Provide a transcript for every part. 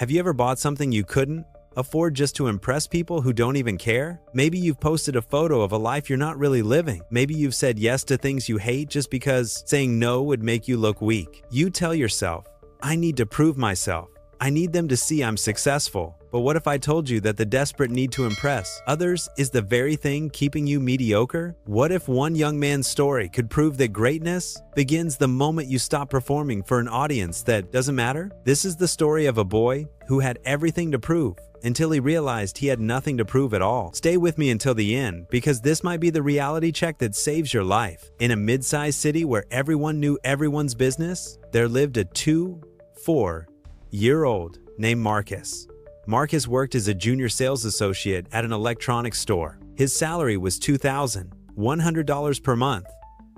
Have you ever bought something you couldn't afford just to impress people who don't even care? Maybe you've posted a photo of a life you're not really living. Maybe you've said yes to things you hate just because saying no would make you look weak. You tell yourself, I need to prove myself. I need them to see I'm successful. But what if I told you that the desperate need to impress others is the very thing keeping you mediocre? What if one young man's story could prove that greatness begins the moment you stop performing for an audience that doesn't matter? This is the story of a boy who had everything to prove until he realized he had nothing to prove at all. Stay with me until the end, because this might be the reality check that saves your life. In a mid-sized city where everyone knew everyone's business, there lived a 4-year-old named Marcus. Marcus worked as a junior sales associate at an electronics store. His salary was $2,100 per month.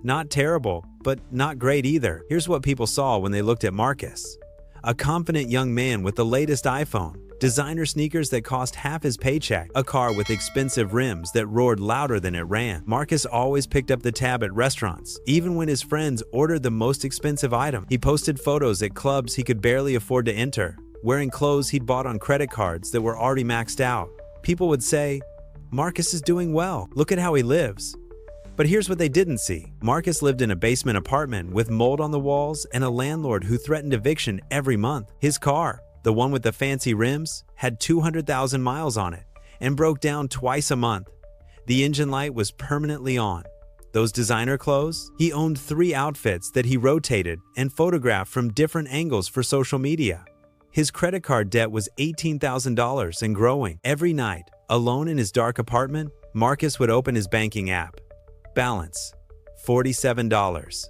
Not terrible, but not great either. Here's what people saw when they looked at Marcus. A confident young man with the latest iPhone, designer sneakers that cost half his paycheck, a car with expensive rims that roared louder than it ran. Marcus always picked up the tab at restaurants, even when his friends ordered the most expensive item. He posted photos at clubs he could barely afford to enter, wearing clothes he'd bought on credit cards that were already maxed out. People would say, Marcus is doing well. Look at how he lives. But here's what they didn't see. Marcus lived in a basement apartment with mold on the walls and a landlord who threatened eviction every month. His car, the one with the fancy rims, had 200,000 miles on it and broke down twice a month. The engine light was permanently on. Those designer clothes? He owned 3 outfits that he rotated and photographed from different angles for social media. His credit card debt was $18,000 and growing. Every night, alone in his dark apartment, Marcus would open his banking app. Balance, $47.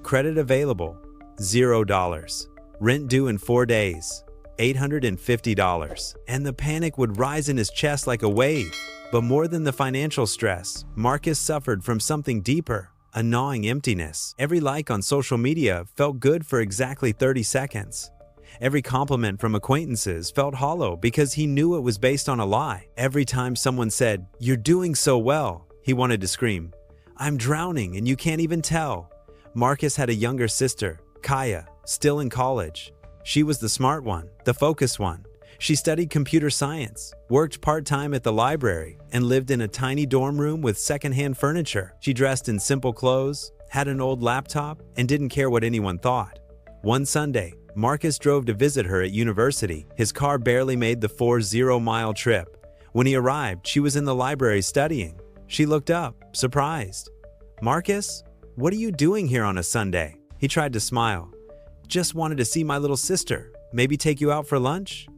Credit available, $0. Rent due in 4 days, $850. And the panic would rise in his chest like a wave. But more than the financial stress, Marcus suffered from something deeper, a gnawing emptiness. Every like on social media felt good for exactly 30 seconds. Every compliment from acquaintances felt hollow because he knew it was based on a lie. Every time someone said, "You're doing so well," he wanted to scream, "I'm drowning and you can't even tell." Marcus had a younger sister, Kaya, still in college. She was the smart one, the focused one. She studied computer science, worked part-time at the library, and lived in a tiny dorm room with secondhand furniture. She dressed in simple clothes, had an old laptop, and didn't care what anyone thought. One Sunday, Marcus drove to visit her at university. His car barely made the 40-mile trip. When he arrived, she was in the library studying. She looked up, surprised. "Marcus, what are you doing here on a Sunday?" He tried to smile. "Just wanted to see my little sister. Maybe take you out for lunch?"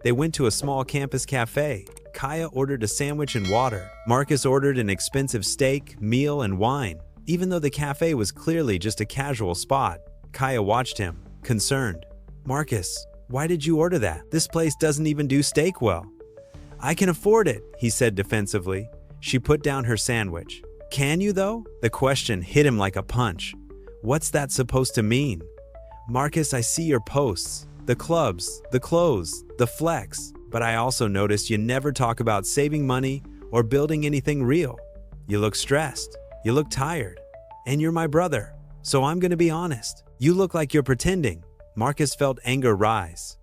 They went to a small campus cafe. Kaya ordered a sandwich and water. Marcus ordered an expensive steak, meal, and wine. Even though the cafe was clearly just a casual spot, Kaya watched him, concerned. "Marcus, why did you order that? This place doesn't even do steak well." "I can afford it," he said defensively. She put down her sandwich. "Can you though?" The question hit him like a punch. What's that supposed to mean? "Marcus, I see your posts. The clubs, the clothes, the flex. But I also noticed you never talk about saving money or building anything real. You look stressed. You look tired. And you're my brother. So I'm going to be honest. You look like you're pretending." Marcus felt anger rise.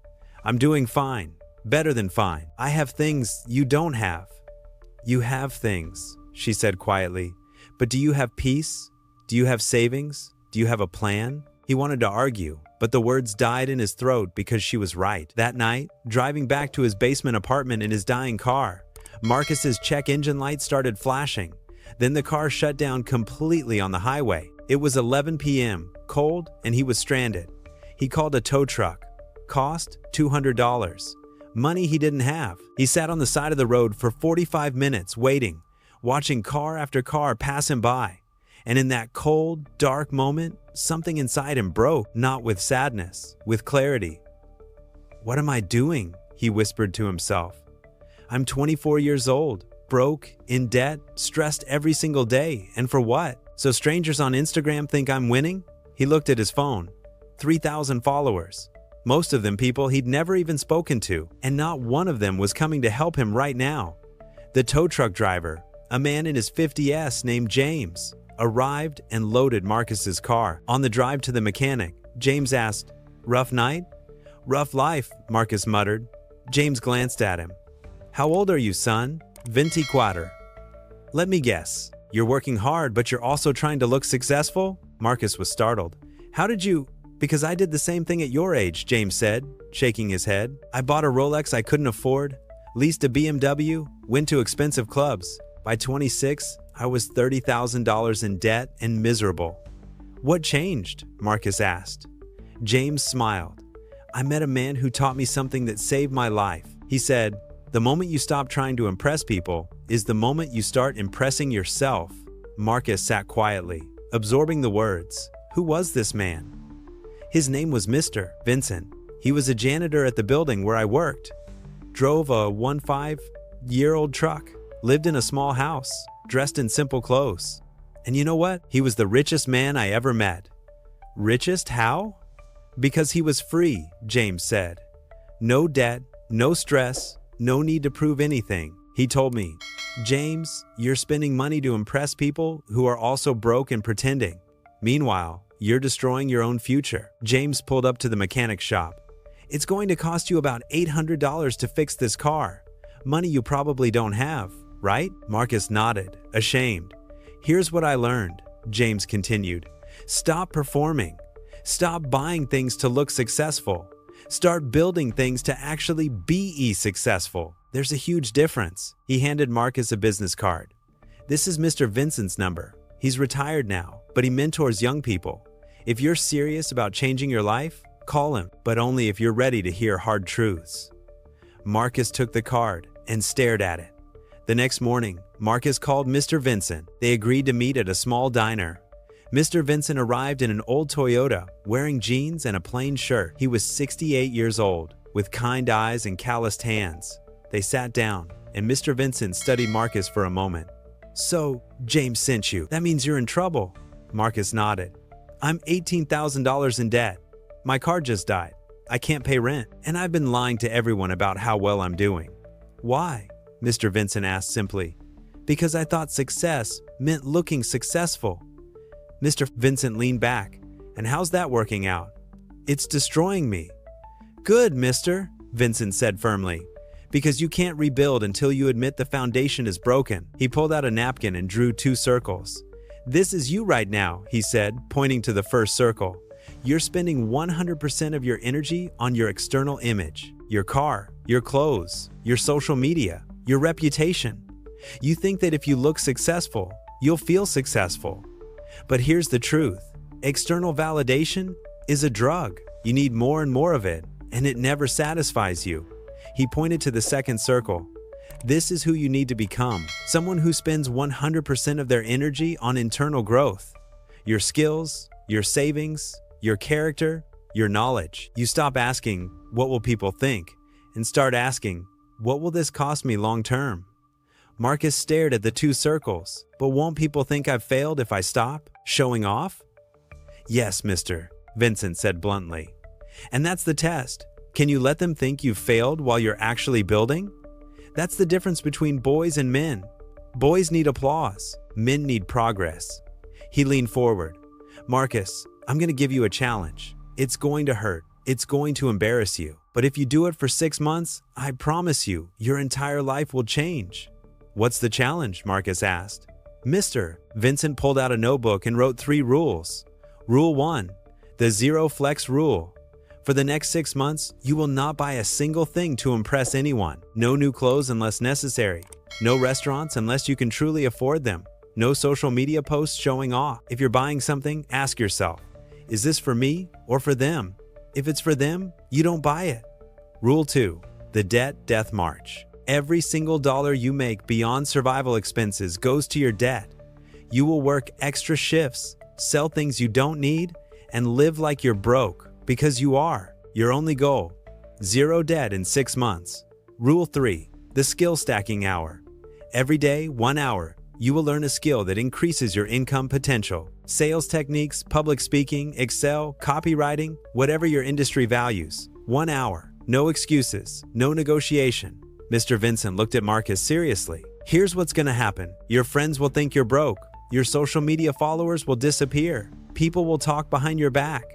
"I'm doing fine. Better than fine. I have things you don't have." "You have things," she said quietly. "But do you have peace? Do you have savings? Do you have a plan?" He wanted to argue, but the words died in his throat because she was right. That night, driving back to his basement apartment in his dying car, Marcus's check engine light started flashing. Then the car shut down completely on the highway. It was 11 p.m., cold, and he was stranded. He called a tow truck. Cost $200. Money he didn't have. He sat on the side of the road for 45 minutes waiting, watching car after car pass him by. And in that cold, dark moment, something inside him broke, not with sadness, with clarity. "What am I doing?" he whispered to himself. "I'm 24 years old, broke, in debt, stressed every single day, and for what? So strangers on Instagram think I'm winning?" He looked at his phone. 3,000 followers. Most of them people he'd never even spoken to, and not one of them was coming to help him right now. The tow truck driver, a man in his 50s named James, arrived and loaded Marcus's car. On the drive to the mechanic, James asked, "Rough night?" "Rough life," Marcus muttered. James glanced at him. How old are you, son? 24. Let me guess. You're working hard, but you're also trying to look successful? Marcus was startled. How did you? Because I did the same thing at your age, James said, shaking his head. I bought a Rolex I couldn't afford, leased a BMW, went to expensive clubs. By 26, I was $30,000 in debt and miserable. What changed? Marcus asked. James smiled. I met a man who taught me something that saved my life. He said, the moment you stop trying to impress people is the moment you start impressing yourself. Marcus sat quietly, absorbing the words. Who was this man? His name was Mr. Vincent. He was a janitor at the building where I worked. Drove a 15-year-old truck. Lived in a small house. Dressed in simple clothes. And you know what? He was the richest man I ever met. Richest? How? Because he was free, James said. No debt, no stress, no need to prove anything. He told me, James, you're spending money to impress people who are also broke and pretending. Meanwhile, you're destroying your own future. James pulled up to the mechanic shop. It's going to cost you about $800 to fix this car. Money you probably don't have, right? Marcus nodded, ashamed. Here's what I learned, James continued. Stop performing. Stop buying things to look successful. Start building things to actually be successful. There's a huge difference. He handed Marcus a business card. This is Mr. Vincent's number. He's retired now, but he mentors young people. If you're serious about changing your life, call him, but only if you're ready to hear hard truths. Marcus took the card and stared at it. The next morning, Marcus called Mr. Vincent. They agreed to meet at a small diner. Mr. Vincent arrived in an old Toyota, wearing jeans and a plain shirt. He was 68 years old, with kind eyes and calloused hands. They sat down, and Mr. Vincent studied Marcus for a moment. So, James sent you. That means you're in trouble. Marcus nodded. I'm $18,000 in debt. My car just died. I can't pay rent, and I've been lying to everyone about how well I'm doing. Why? Mr. Vincent asked simply. Because I thought success meant looking successful. Mr. Vincent leaned back. And how's that working out? It's destroying me. Good, mister, Vincent said firmly. Because you can't rebuild until you admit the foundation is broken. He pulled out a napkin and drew 2 circles. This is you right now, he said, pointing to the first circle. You're spending 100% of your energy on your external image, your car, your clothes, your social media, your reputation. You think that if you look successful, you'll feel successful. But here's the truth. External validation is a drug. You need more and more of it, and it never satisfies you. He pointed to the second circle. This is who you need to become. Someone who spends 100% of their energy on internal growth. Your skills, your savings, your character, your knowledge. You stop asking, what will people think? And start asking, what will this cost me long term? Marcus stared at the 2 circles. But won't people think I've failed if I stop showing off? Yes, mister, Vincent said bluntly. And that's the test. Can you let them think you've failed while you're actually building? That's the difference between boys and men. Boys need applause. Men need progress. He leaned forward. Marcus, I'm going to give you a challenge. It's going to hurt. It's going to embarrass you. But if you do it for 6 months, I promise you, your entire life will change. What's the challenge? Marcus asked. Mister, Vincent pulled out a notebook and wrote 3 rules. Rule 1, the zero flex rule. For the next 6 months, you will not buy a single thing to impress anyone. No new clothes unless necessary. No restaurants unless you can truly afford them. No social media posts showing off. If you're buying something, ask yourself, is this for me or for them? If it's for them, you don't buy it. Rule 2, the debt-death march. Every single dollar you make beyond survival expenses goes to your debt. You will work extra shifts, sell things you don't need, and live like you're broke because you are. Your only goal, 0 debt in 6 months. Rule 3, the skill stacking hour. Every day, 1 hour, you will learn a skill that increases your income potential. Sales techniques, public speaking, Excel, copywriting, whatever your industry values. 1 hour, no excuses, no negotiation. Mr. Vincent looked at Marcus seriously. Here's what's going to happen. Your friends will think you're broke. Your social media followers will disappear. People will talk behind your back.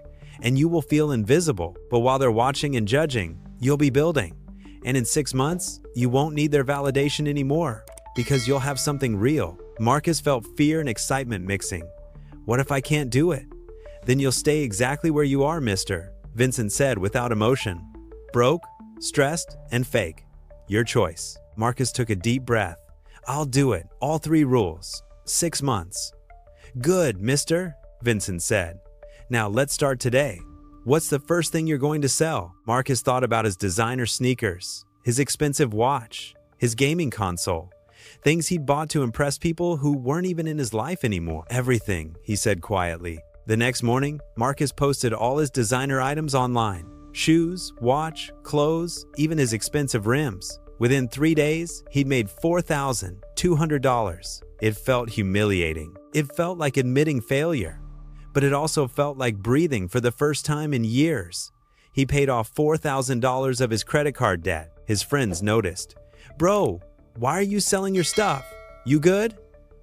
And you will feel invisible. But while they're watching and judging, you'll be building. And in 6 months, you won't need their validation anymore because you'll have something real. Marcus felt fear and excitement mixing. What if I can't do it? Then you'll stay exactly where you are, mister, Vincent said without emotion. Broke, stressed, and fake. Your choice. Marcus took a deep breath. I'll do it. All 3 rules. 6 months. Good, mister, Vincent said. Now let's start today. What's the first thing you're going to sell? Marcus thought about his designer sneakers, his expensive watch, his gaming console, things he'd bought to impress people who weren't even in his life anymore. Everything, he said quietly. The next morning, Marcus posted all his designer items online. Shoes, watch, clothes, even his expensive rims. Within 3 days, he'd made $4,200. It felt humiliating. It felt like admitting failure. But it also felt like breathing for the first time in years. He paid off $4,000 of his credit card debt. His friends noticed. Bro, why are you selling your stuff? You good?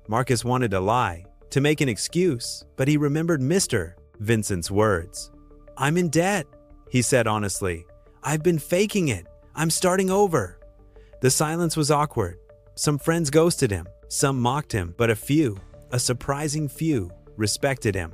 Marcus wanted to lie, to make an excuse, but he remembered Mr. Vincent's words. I'm in debt, he said honestly. I've been faking it. I'm starting over. The silence was awkward. Some friends ghosted him, some mocked him, but a few, a surprising few, respected him.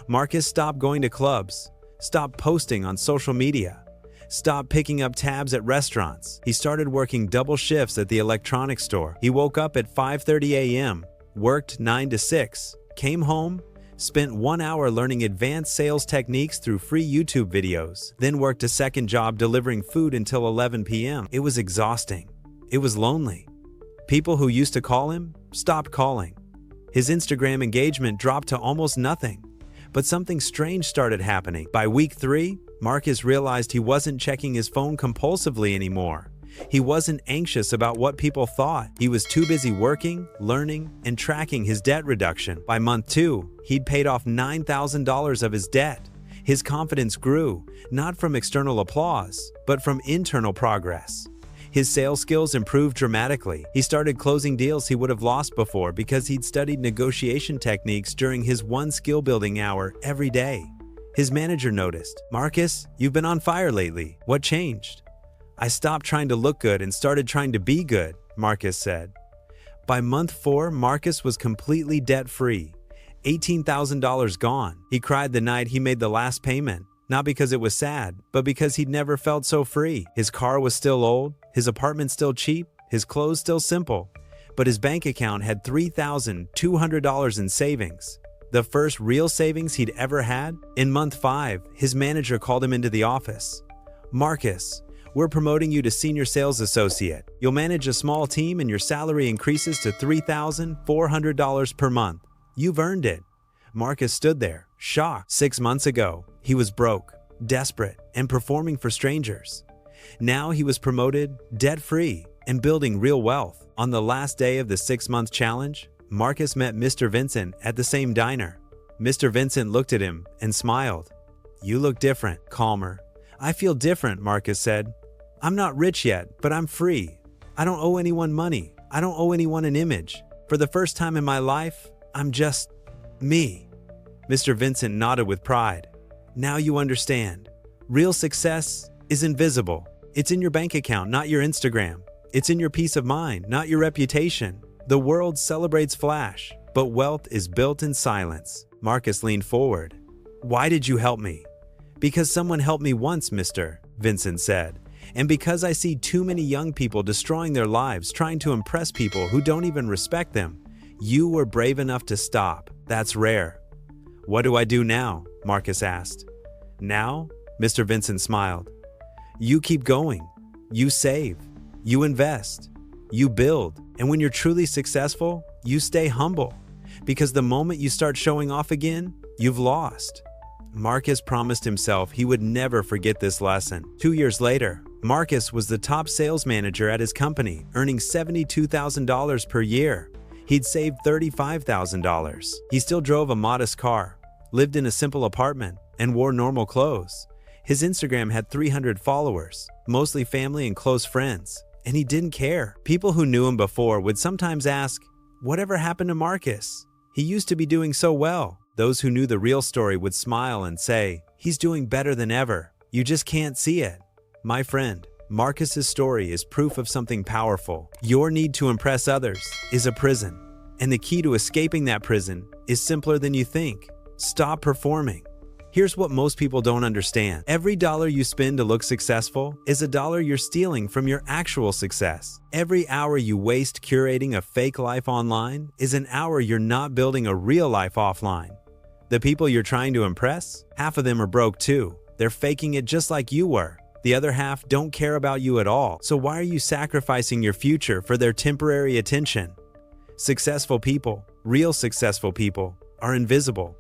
Marcus stopped going to clubs, stopped posting on social media, stopped picking up tabs at restaurants. He started working double shifts at the electronics store. He woke up at 5:30 a.m., worked 9 to 6, came home, spent 1 hour learning advanced sales techniques through free YouTube videos, then worked a second job delivering food until 11 p.m. It was exhausting. It was lonely. People who used to call him stopped calling. His Instagram engagement dropped to almost nothing. But something strange started happening. By week 3, Marcus realized he wasn't checking his phone compulsively anymore. He wasn't anxious about what people thought. He was too busy working, learning, and tracking his debt reduction. By month 2, he'd paid off $9,000 of his debt. His confidence grew, not from external applause, but from internal progress. His sales skills improved dramatically. He started closing deals he would have lost before because he'd studied negotiation techniques during his one skill-building hour every day. His manager noticed. Marcus, you've been on fire lately. What changed? I stopped trying to look good and started trying to be good, Marcus said. By month 4, Marcus was completely debt-free. $18,000 gone. He cried the night he made the last payment. Not because it was sad, but because he'd never felt so free. His car was still old, his apartment still cheap, his clothes still simple, but his bank account had $3,200 in savings. The first real savings he'd ever had. In month 5, his manager called him into the office. Marcus, we're promoting you to senior sales associate. You'll manage a small team and your salary increases to $3,400 per month. You've earned it. Marcus stood there, shocked. 6 months ago, he was broke, desperate, and performing for strangers. Now he was promoted, debt-free, and building real wealth. On the last day of the 6-month challenge, Marcus met Mr. Vincent at the same diner. Mr. Vincent looked at him and smiled. You look different, calmer. I feel different, Marcus said. I'm not rich yet, but I'm free. I don't owe anyone money. I don't owe anyone an image. For the first time in my life, I'm just me. Mr. Vincent nodded with pride. Now you understand. Real success is invisible. It's in your bank account, not your Instagram. It's in your peace of mind, not your reputation. The world celebrates flash, but wealth is built in silence. Marcus leaned forward. Why did you help me? Because someone helped me once, Mr. Vincent said. And because I see too many young people destroying their lives trying to impress people who don't even respect them. You were brave enough to stop. That's rare. What do I do now? Marcus asked. Now? Mr. Vincent smiled. You keep going. You save. You invest. You build. And when you're truly successful, you stay humble. Because the moment you start showing off again, you've lost. Marcus promised himself he would never forget this lesson. 2 years later, Marcus was the top sales manager at his company, earning $72,000 per year. He'd saved $35,000. He still drove a modest car, lived in a simple apartment, and wore normal clothes. His Instagram had 300 followers, mostly family and close friends, and he didn't care. People who knew him before would sometimes ask, "Whatever happened to Marcus? He used to be doing so well." Those who knew the real story would smile and say, "He's doing better than ever. You just can't see it." My friend, Marcus's story is proof of something powerful. Your need to impress others is a prison, and the key to escaping that prison is simpler than you think. Stop performing. Here's what most people don't understand. Every dollar you spend to look successful is a dollar you're stealing from your actual success. Every hour you waste curating a fake life online is an hour you're not building a real life offline. The people you're trying to impress, half of them are broke too. They're faking it just like you were. The other half don't care about you at all. So why are you sacrificing your future for their temporary attention? Successful people, real successful people, are invisible.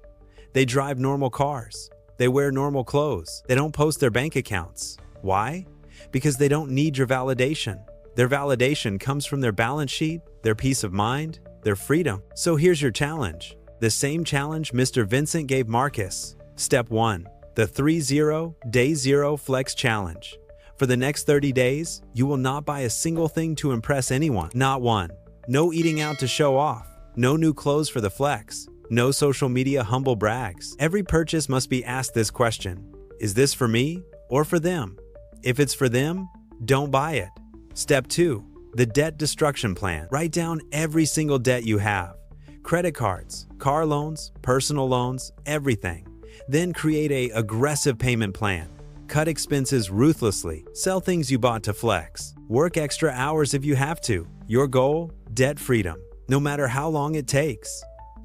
They drive normal cars. They wear normal clothes. They don't post their bank accounts. Why? Because they don't need your validation. Their validation comes from their balance sheet, their peace of mind, their freedom. So here's your challenge. The same challenge Mr. Vincent gave Marcus. Step 1. The 3-0 Day 0 Flex Challenge. For the next 30 days, you will not buy a single thing to impress anyone. Not one. No eating out to show off. No new clothes for the flex. No social media humble brags. Every purchase must be asked this question: is this for me or for them? If it's for them, don't buy it. Step 2. The Debt Destruction Plan. Write down every single debt you have. Credit cards, car loans, personal loans, everything. Then create an aggressive payment plan. Cut expenses ruthlessly. Sell things you bought to flex. Work extra hours if you have to. Your goal? Debt freedom, no matter how long it takes.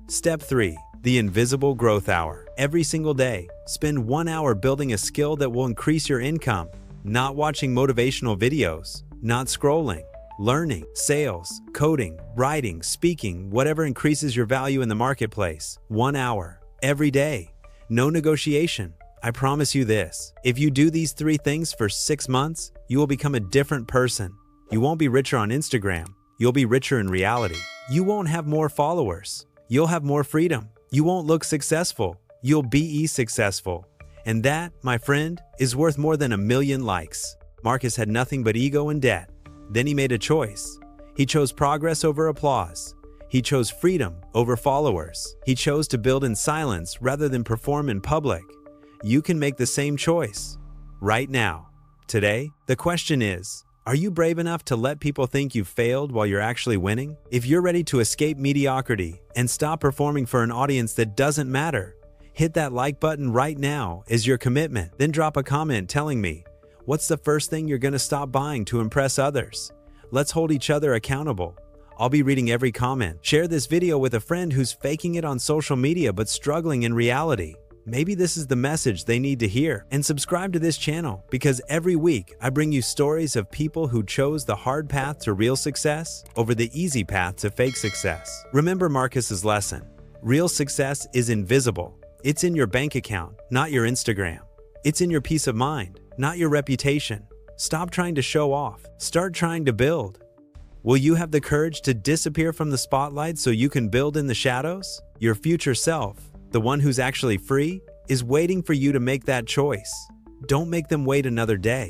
Step 3. The Invisible Growth Hour. Every single day, spend 1 hour building a skill that will increase your income. Not watching motivational videos, not scrolling. Learning, sales, coding, writing, speaking, whatever increases your value in the marketplace. 1 hour, every day. No negotiation. I promise you this. If you do these 3 things for 6 months, you will become a different person. You won't be richer on Instagram. You'll be richer in reality. You won't have more followers. You'll have more freedom. You won't look successful. You'll be successful. And that, my friend, is worth more than 1 million likes. Marcus had nothing but ego and debt. Then he made a choice. He chose progress over applause. He chose freedom over followers. He chose to build in silence rather than perform in public. You can make the same choice right now. Today, the question is, are you brave enough to let people think you failed while you're actually winning? If you're ready to escape mediocrity and stop performing for an audience that doesn't matter, hit that like button right now as your commitment. Then drop a comment telling me, what's the first thing you're going to stop buying to impress others? Let's hold each other accountable. I'll be reading every comment. Share this video with a friend who's faking it on social media but struggling in reality. Maybe this is the message they need to hear. And subscribe to this channel because every week I bring you stories of people who chose the hard path to real success over the easy path to fake success. Remember Marcus's lesson. Real success is invisible. It's in your bank account, not your Instagram. It's in your peace of mind, not your reputation. Stop trying to show off. Start trying to build. Will you have the courage to disappear from the spotlight so you can build in the shadows? Your future self, the one who's actually free, is waiting for you to make that choice. Don't make them wait another day.